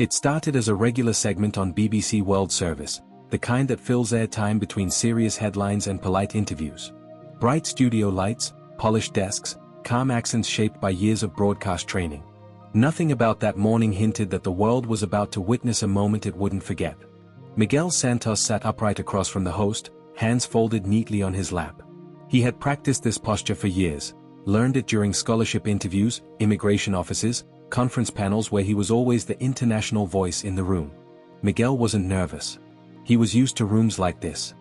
It started as a regular segment on BBC World Service, the kind that fills airtime between serious headlines and polite interviews. Bright studio lights, polished desks, calm accents shaped by years of broadcast training. Nothing about that morning hinted that the world was about to witness a moment it wouldn't forget. Miguel Santos sat upright across from the host, hands folded neatly on his lap. He had practiced this posture for years, learned it during scholarship interviews, immigration offices, conference panels where he was always the international voice in the room. Miguel wasn't nervous. He was used to rooms like this.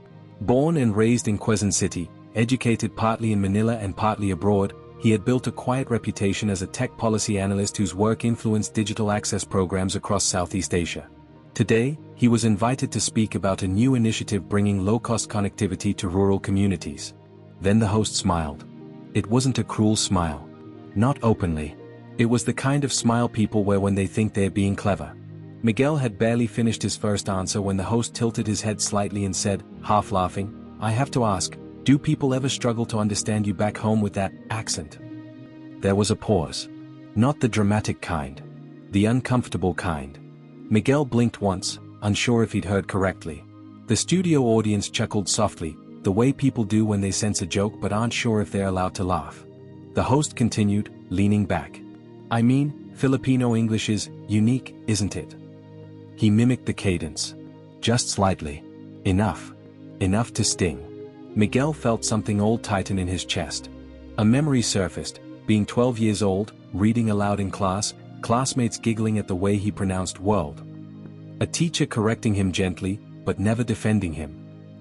Born and raised in Quezon City, educated partly in Manila and partly abroad, he had built a quiet reputation as a tech policy analyst whose work influenced digital access programs across Southeast Asia. Today, he was invited to speak about a new initiative bringing low-cost connectivity to rural communities. Then the host smiled. It wasn't a cruel smile. Not openly. It was the kind of smile people wear when they think they're being clever. Miguel had barely finished his first answer when the host tilted his head slightly and said, half laughing, "I have to ask, do people ever struggle to understand you back home with that accent?" There was a pause. Not the dramatic kind. The uncomfortable kind. Miguel blinked once, unsure if he'd heard correctly. The studio audience chuckled softly, the way people do when they sense a joke but aren't sure if they're allowed to laugh. The host continued, leaning back. "I mean, Filipino English is unique, isn't it?" He mimicked the cadence. Just slightly. Enough. Enough to sting. Miguel felt something old tighten in his chest. A memory surfaced, being 12 years old, reading aloud in class, classmates giggling at the way he pronounced world. A teacher correcting him gently, but never defending him.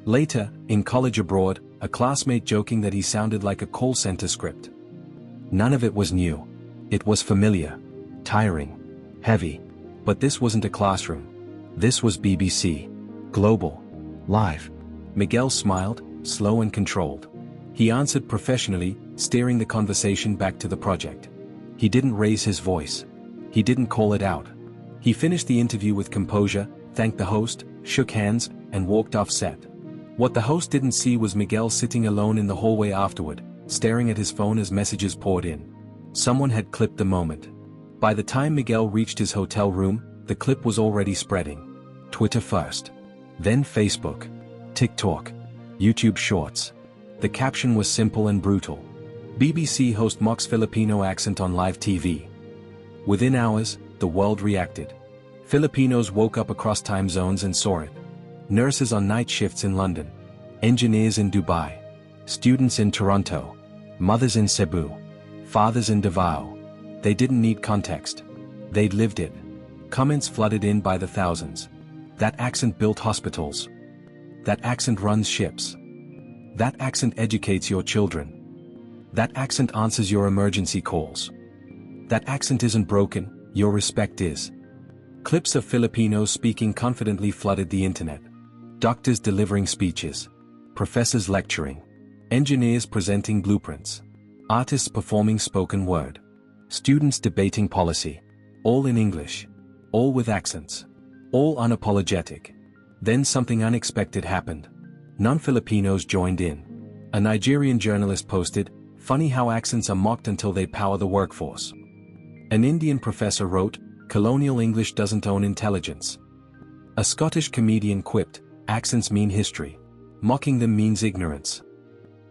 Later, in college abroad, a classmate joking that he sounded like a call center script. None of it was new. It was familiar. Tiring. Heavy. But this wasn't a classroom. This was BBC. Global. Live. Miguel smiled, slow and controlled. He answered professionally, steering the conversation back to the project. He didn't raise his voice. He didn't call it out. He finished the interview with composure, thanked the host, shook hands, and walked off set. What the host didn't see was Miguel sitting alone in the hallway afterward, staring at his phone as messages poured in. Someone had clipped the moment. By the time Miguel reached his hotel room, the clip was already spreading. Twitter first. Then Facebook. TikTok. YouTube Shorts. The caption was simple and brutal. BBC host mocks Filipino accent on live TV. Within hours, the world reacted. Filipinos woke up across time zones and saw it. Nurses on night shifts in London. Engineers in Dubai. Students in Toronto. Mothers in Cebu. Fathers in Davao. They didn't need context. They'd lived it. Comments flooded in by the thousands. That accent built hospitals. That accent runs ships. That accent educates your children. That accent answers your emergency calls. That accent isn't broken, your respect is. Clips of Filipinos speaking confidently flooded the internet. Doctors delivering speeches. Professors lecturing. Engineers presenting blueprints. Artists performing spoken word. Students debating policy. All in English. All with accents. All unapologetic. Then something unexpected happened. Non-Filipinos joined in. A Nigerian journalist posted, "Funny how accents are mocked until they power the workforce." An Indian professor wrote, "Colonial English doesn't own intelligence." A Scottish comedian quipped, "Accents mean history. Mocking them means ignorance."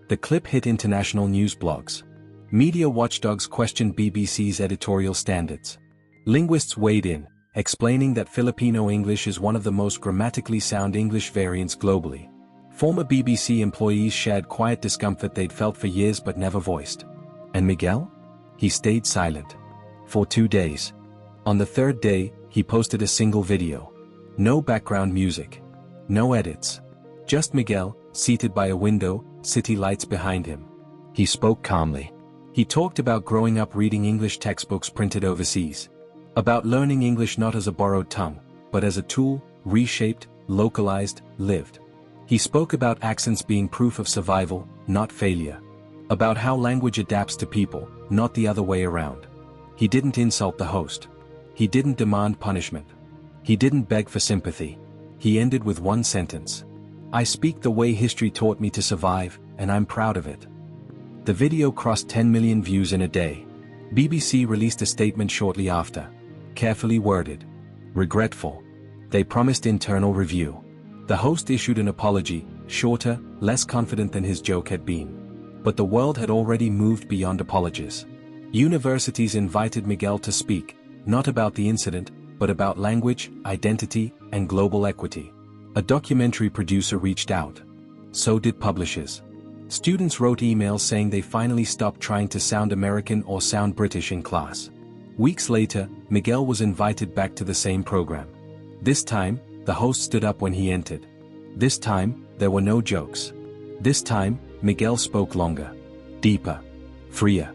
The clip hit international news blogs. Media watchdogs questioned BBC's editorial standards. Linguists weighed in, explaining that Filipino English is one of the most grammatically sound English variants globally. Former BBC employees shared quiet discomfort they'd felt for years but never voiced. And Miguel? He stayed silent. For 2 days. On the third day, he posted a single video. No background music. No edits. Just Miguel, seated by a window, city lights behind him. He spoke calmly. He talked about growing up reading English textbooks printed overseas. About learning English not as a borrowed tongue, but as a tool, reshaped, localized, lived. He spoke about accents being proof of survival, not failure. About how language adapts to people, not the other way around. He didn't insult the host. He didn't demand punishment. He didn't beg for sympathy. He ended with one sentence. "I speak the way history taught me to survive, and I'm proud of it." The video crossed 10 million views in a day. BBC released a statement shortly after. Carefully worded. regretful. They promised internal review. The host issued an apology, shorter, less confident than his joke had been. But the world had already moved beyond apologies. Universities invited Miguel to speak, not about the incident, but about language, identity, and global equity. A documentary producer reached out. So did publishers. Students wrote emails saying they finally stopped trying to sound American or sound British in class. Weeks later, Miguel was invited back to the same program. This time, the host stood up when he entered. This time, there were no jokes. This time, Miguel spoke longer, deeper, freer.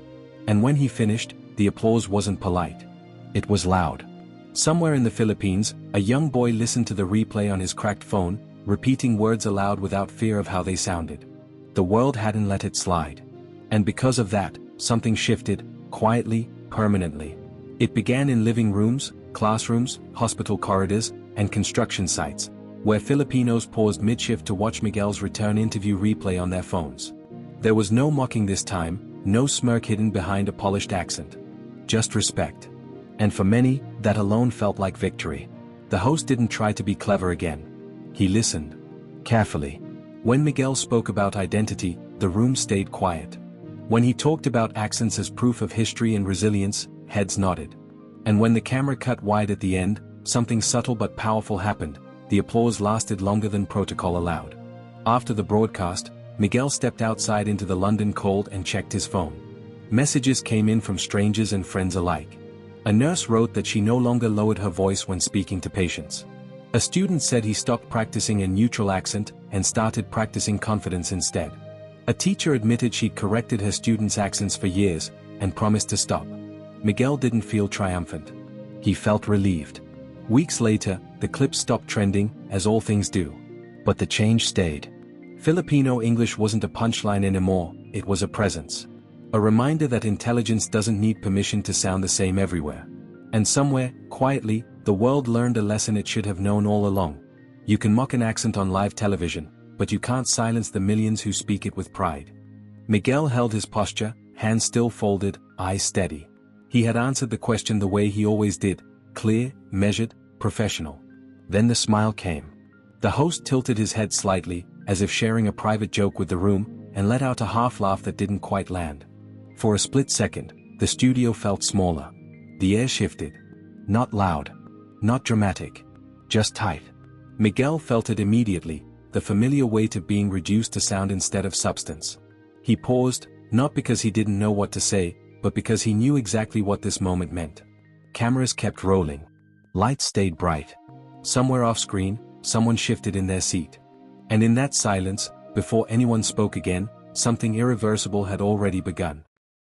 And when he finished, the applause wasn't polite. It was loud. Somewhere in the Philippines, a young boy listened to the replay on his cracked phone, repeating words aloud without fear of how they sounded. The world hadn't let it slide. And because of that, something shifted, quietly, permanently. It began in living rooms, classrooms, hospital corridors, and construction sites, where Filipinos paused mid-shift to watch Miguel's return interview replay on their phones. There was no mocking this time, no smirk hidden behind a polished accent. Just respect. And for many, that alone felt like victory. The host didn't try to be clever again. He listened. Carefully. When Miguel spoke about identity, the room stayed quiet. When he talked about accents as proof of history and resilience, heads nodded. And when the camera cut wide at the end, something subtle but powerful happened. The applause lasted longer than protocol allowed. After the broadcast, Miguel stepped outside into the London cold and checked his phone. Messages came in from strangers and friends alike. A nurse wrote that she no longer lowered her voice when speaking to patients. A student said he stopped practicing a neutral accent and started practicing confidence instead. A teacher admitted she'd corrected her students' accents for years and promised to stop. Miguel didn't feel triumphant. He felt relieved. Weeks later, the clip stopped trending, as all things do. But the change stayed. Filipino English wasn't a punchline anymore, it was a presence. A reminder that intelligence doesn't need permission to sound the same everywhere. And somewhere, quietly, the world learned a lesson it should have known all along. You can mock an accent on live television, but you can't silence the millions who speak it with pride. Miguel held his posture, hands still folded, eyes steady. He had answered the question the way he always did, clear, measured, professional. Then the smile came. The host tilted his head slightly, as if sharing a private joke with the room, and let out a half laugh that didn't quite land. For a split second, the studio felt smaller. The air shifted. Not loud. Not dramatic. Just tight. Miguel felt it immediately, the familiar weight of being reduced to sound instead of substance. He paused, not because he didn't know what to say, but because he knew exactly what this moment meant. Cameras kept rolling. Lights stayed bright. Somewhere off-screen, someone shifted in their seat. And in that silence, before anyone spoke again, something irreversible had already begun.